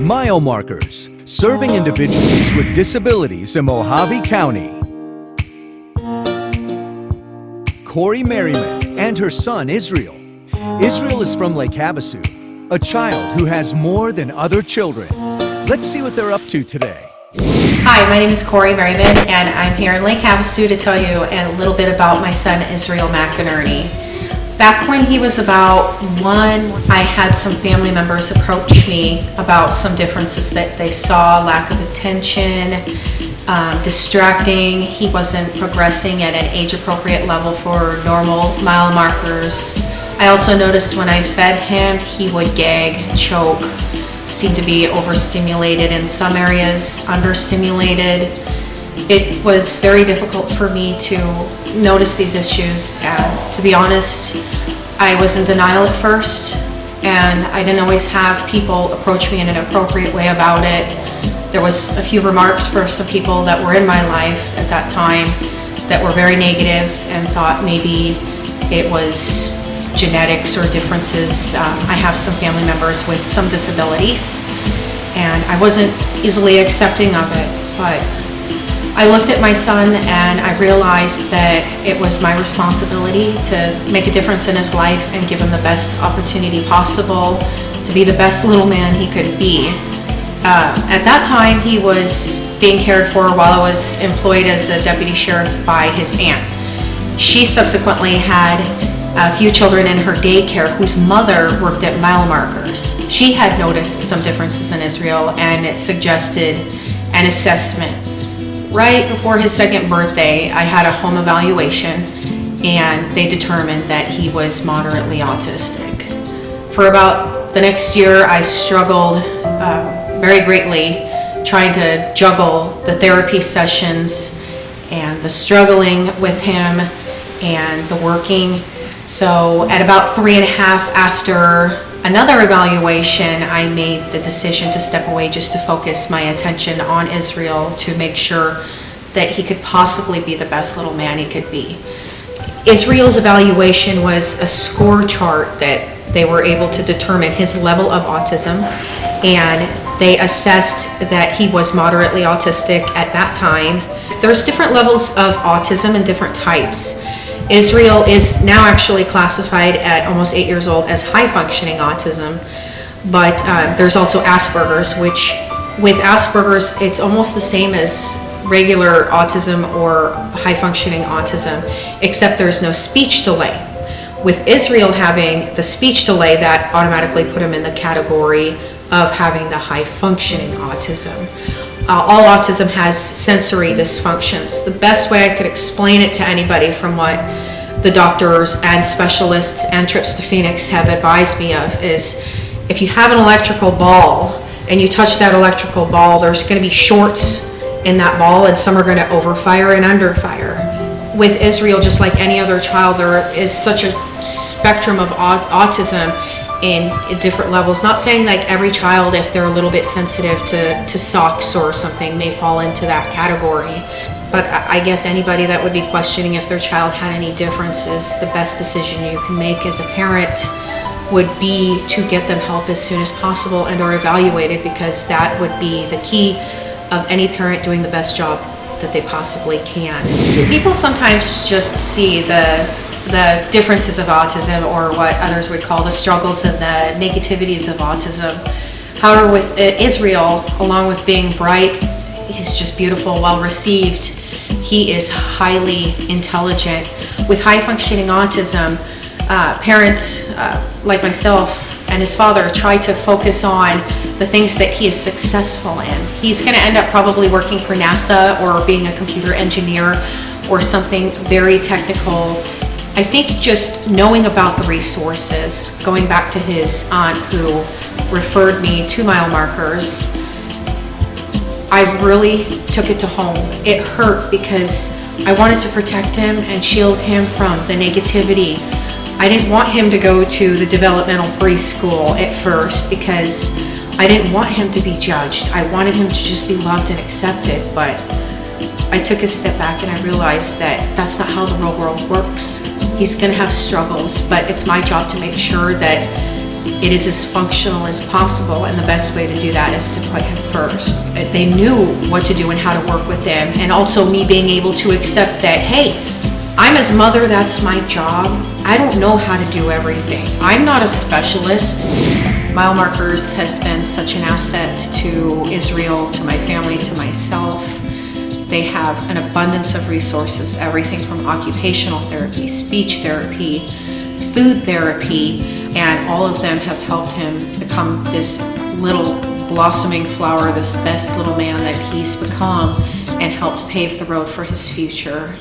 Milemarkers, serving individuals with disabilities in Mojave County. Corey Merriman and her son Israel. Israel is from Lake Havasu, a child who has more than other children. Let's see what they're up to today. Hi, my name is Corey Merriman, and I'm here in Lake Havasu to tell you a little bit about my son Israel McInerney. Back when he was about 1, I had some family members approach me about some differences that they saw: lack of attention, distracting. He wasn't progressing at an age-appropriate level for normal mile markers. I also noticed when I fed him, he would gag, choke, seemed to be overstimulated in some areas, understimulated. It was very difficult for me to notice these issues, and to be honest, I was in denial at first, and I didn't always have people approach me in an appropriate way about it. There was a few remarks for some people that were in my life at that time that were very negative and thought maybe it was genetics or differences. I have some family members with some disabilities, and I wasn't easily accepting of it, but I looked at my son and I realized that it was my responsibility to make a difference in his life and give him the best opportunity possible to be the best little man he could be. At that time, he was being cared for while I was employed as a deputy sheriff by his aunt. She subsequently had a few children in her daycare whose mother worked at Milemarkers. She had noticed some differences in Israel, and it suggested an assessment. Right before his 2nd birthday, I had a home evaluation, and they determined that he was moderately autistic. For about the next year, I struggled very greatly trying to juggle the therapy sessions and the struggling with him and the working. So at about 3.5 after another evaluation, I made the decision to step away just to focus my attention on Israel to make sure that he could possibly be the best little man he could be. Israel's evaluation was a score chart that they were able to determine his level of autism, and they assessed that he was moderately autistic at that time. There's different levels of autism and different types. Israel is now actually classified at almost 8 years old as high-functioning autism, but there's also Asperger's, which with Asperger's, it's almost the same as regular autism or high-functioning autism, except there's no speech delay. With Israel having the speech delay, that automatically put him in the category of having the high-functioning autism. All autism has sensory dysfunctions. The best way I could explain it to anybody from what the doctors and specialists and trips to Phoenix have advised me of is if you have an electrical ball and you touch that electrical ball, there's going to be shorts in that ball, and some are going to overfire and underfire. With Israel, just like any other child, there is such a spectrum of autism in different levels. Not saying like every child, if they're a little bit sensitive to socks or something, may fall into that category. But I guess anybody that would be questioning if their child had any differences, the best decision you can make as a parent would be to get them help as soon as possible and or evaluated, because that would be the key of any parent doing the best job that they possibly can. People sometimes just see the differences of autism, or what others would call the struggles and the negativities of autism. However, with Israel, along with being bright, he's just beautiful, well received. He is highly intelligent. With high functioning autism, parents like myself and his father try to focus on the things that he is successful in. He's going to end up probably working for NASA or being a computer engineer or something very technical. I think just knowing about the resources, going back to his aunt who referred me to Milemarkers, I really took it to home. It hurt because I wanted to protect him and shield him from the negativity. I didn't want him to go to the developmental preschool at first because I didn't want him to be judged. I wanted him to just be loved and accepted, but I took a step back and I realized that that's not how the real world works. He's going to have struggles, but it's my job to make sure that it is as functional as possible, and the best way to do that is to put him first. They knew what to do and how to work with him, and also me being able to accept that, hey, I'm his mother, that's my job. I don't know how to do everything. I'm not a specialist. Milemarkers has been such an asset to Israel, to my family, to myself. They have an abundance of resources, everything from occupational therapy, speech therapy, food therapy, and all of them have helped him become this little blossoming flower, this best little man that he's become, and helped pave the road for his future.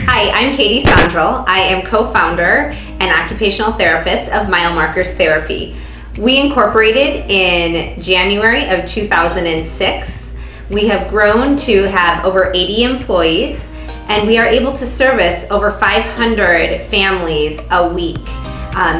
Hi, I'm Katie Sondrel. I am co-founder and occupational therapist of Milemarkers Therapy. We incorporated in January of 2006. We have grown to have over 80 employees, and we are able to service over 500 families a week,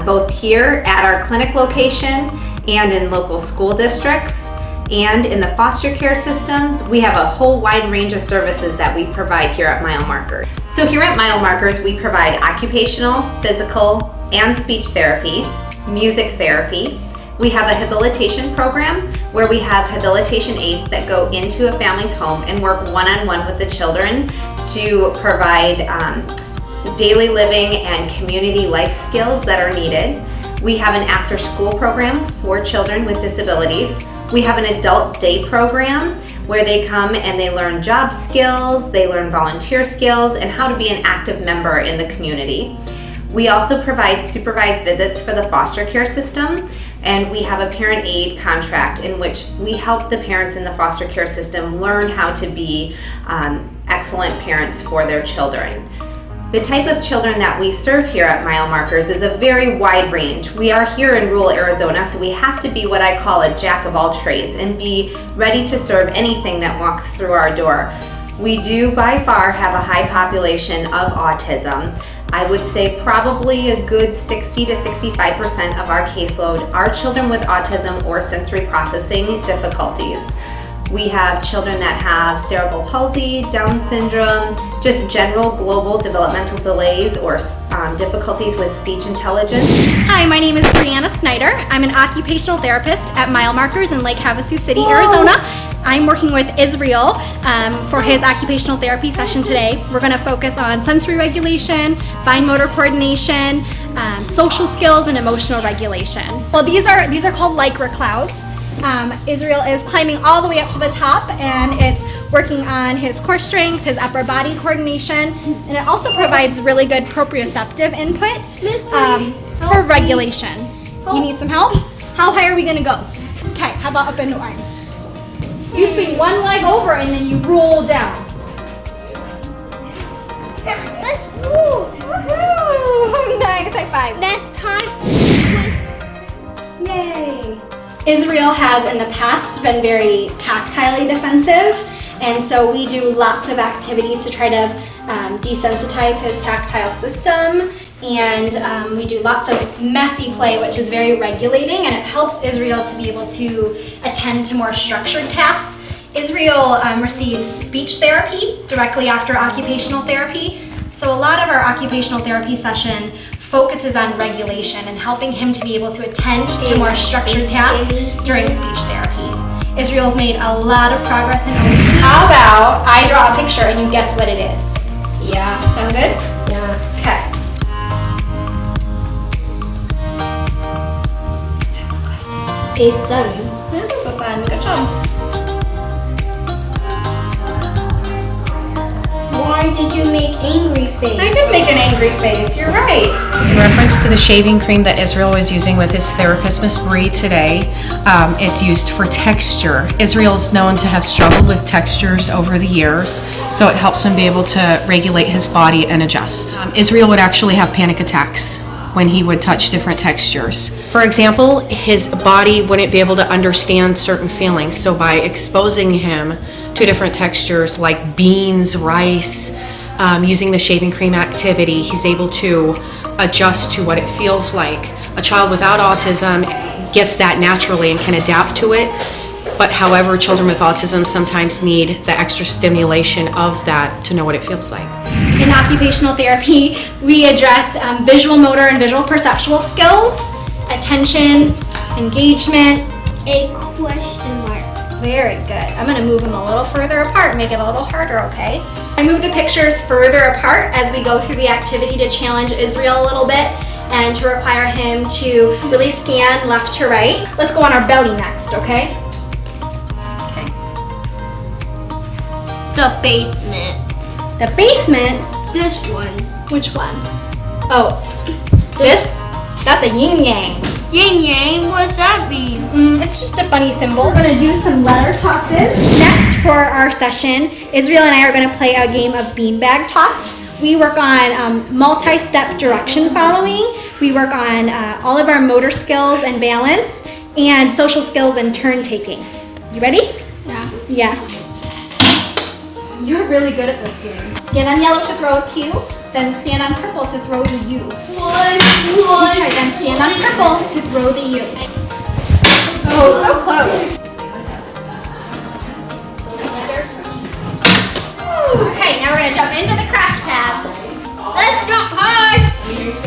both here at our clinic location and in local school districts. And in the foster care system, we have a whole wide range of services that we provide here at Milemarkers. So here at Milemarkers, we provide occupational, physical, and speech therapy, music therapy. We have a habilitation program where we have habilitation aides that go into a family's home and work one-on-one with the children to provide daily living and community life skills that are needed. We have an after-school program for children with disabilities. We have an adult day program where they come and they learn job skills, they learn volunteer skills, and how to be an active member in the community. We also provide supervised visits for the foster care system, and we have a parent aid contract in which we help the parents in the foster care system learn how to be excellent parents for their children. The type of children that we serve here at Milemarkers is a very wide range. We are here in rural Arizona, so we have to be what I call a jack of all trades and be ready to serve anything that walks through our door. We do by far have a high population of autism. I would say probably a good 60 to 65% of our caseload are children with autism or sensory processing difficulties. We have children that have cerebral palsy, Down syndrome, just general global developmental delays or difficulties with speech intelligence. Hi, my name is Brianna Snyder. I'm an occupational therapist at Milemarkers in Lake Havasu City, Arizona. I'm working with Israel for his occupational therapy session today. We're going to focus on sensory regulation, fine motor coordination, social skills, and emotional regulation. Well, these are called lycra clouds. Israel is climbing all the way up to the top, and it's working on his core strength, his upper body coordination, and it also provides really good proprioceptive input for regulation. You need some help? How high are we going to go? Okay, how about up into arms? You swing one leg over and then you roll down. Let's move. Woohoo! Nice, high five. Next time. Yay! Israel has in the past been very tactilely defensive, and so we do lots of activities to try to desensitize his tactile system, and we do lots of messy play, which is very regulating, and it helps Israel to be able to attend to more structured tasks. Israel receives speech therapy directly after occupational therapy, so a lot of our occupational therapy session focuses on regulation and helping him to be able to attend to more structured tasks during speech therapy. Israel's made a lot of progress in OT. How about I draw a picture and you guess what it is? Yeah, sound good? Yeah. Okay. A sun. This is a sun. Good job. Why did you make angry face? I did make an angry face. You're right. In reference to the shaving cream that Israel was using with his therapist, Miss Bree, today, it's used for texture. Israel's known to have struggled with textures over the years, so it helps him be able to regulate his body and adjust. Israel would actually have panic attacks when he would touch different textures. For example, his body wouldn't be able to understand certain feelings, so by exposing him to different textures like beans, rice, using the shaving cream activity, he's able to adjust to what it feels like. A child without autism gets that naturally and can adapt to it, but however, children with autism sometimes need the extra stimulation of that to know what it feels like. In occupational therapy, we address visual motor and visual perceptual skills, attention, engagement. A question mark. Very good. I'm gonna move them a little further apart, make it a little harder, okay? I move the pictures further apart as we go through the activity to challenge Israel a little bit and to require him to really scan left to right. Let's go on our belly next, okay? Okay. The basement. The basement, This one. which one? Oh, this? That's a yin yang. Yin yang, what's that mean? It's just a funny symbol. We're gonna do some letter tosses. Next for our session, Israel and I are gonna play a game of beanbag toss. We work on multi-step direction following. We work on all of our motor skills and balance and social skills and turn taking. You ready? Yeah. Yeah. You're really good at this game. Stand on yellow to throw a Q, then stand on purple to throw the U. One. Right, then stand on purple to throw the U. Oh, so close. Okay, now we're gonna jump into the crash pads. Let's jump hard.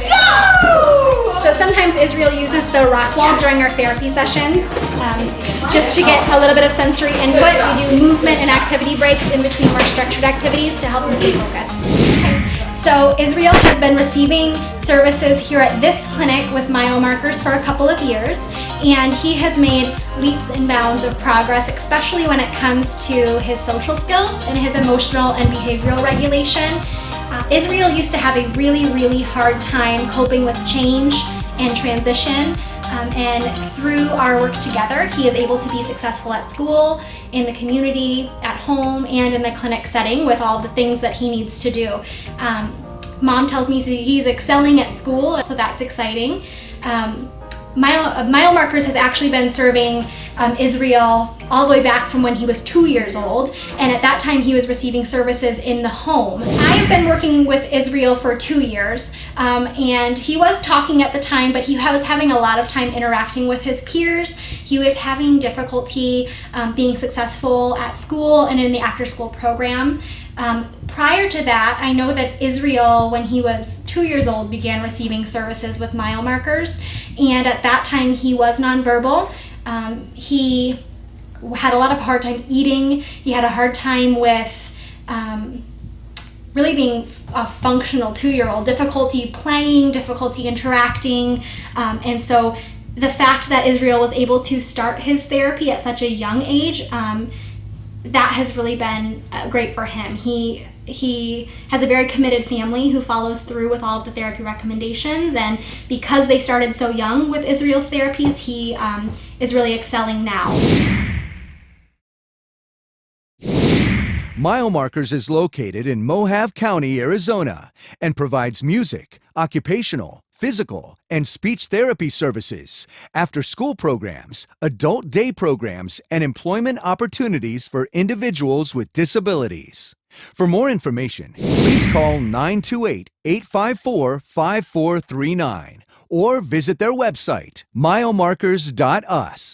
Go! So sometimes Israel uses the rock wall during our therapy sessions. Just to get a little bit of sensory input, we do movement and activity breaks in between more structured activities to help him stay focused. Okay. So Israel has been receiving services here at this clinic with Milemarkers for a couple of years, and he has made leaps and bounds of progress, especially when it comes to his social skills and his emotional and behavioral regulation. Israel used to have a really hard time coping with change and transition. And through our work together, he is able to be successful at school, in the community, at home, and in the clinic setting with all the things that he needs to do. Mom tells me he's excelling at school, so that's exciting. Milemarkers has actually been serving Israel all the way back from when he was 2 years old, and at that time he was receiving services in the home. I've been working with Israel for 2 years, and he was talking at the time, but he was having a lot of time interacting with his peers. He was having difficulty being successful at school and in the after-school program. Prior to that, I know that Israel, when he was 2 years old, began receiving services with Milemarkers, and at that time he was nonverbal. He had a lot of hard time eating. He had a hard time with really being a functional 2-year-old, difficulty playing, difficulty interacting, and so the fact that Israel was able to start his therapy at such a young age, that has really been great for him. He has a very committed family who follows through with all of the therapy recommendations, and because they started so young with Israel's therapies, he is really excelling now. Milemarkers is located in Mohave County, Arizona, and provides music, occupational, physical, and speech therapy services, after-school programs, adult day programs, and employment opportunities for individuals with disabilities. For more information, please call 928-854-5439 or visit their website, milemarkers.us.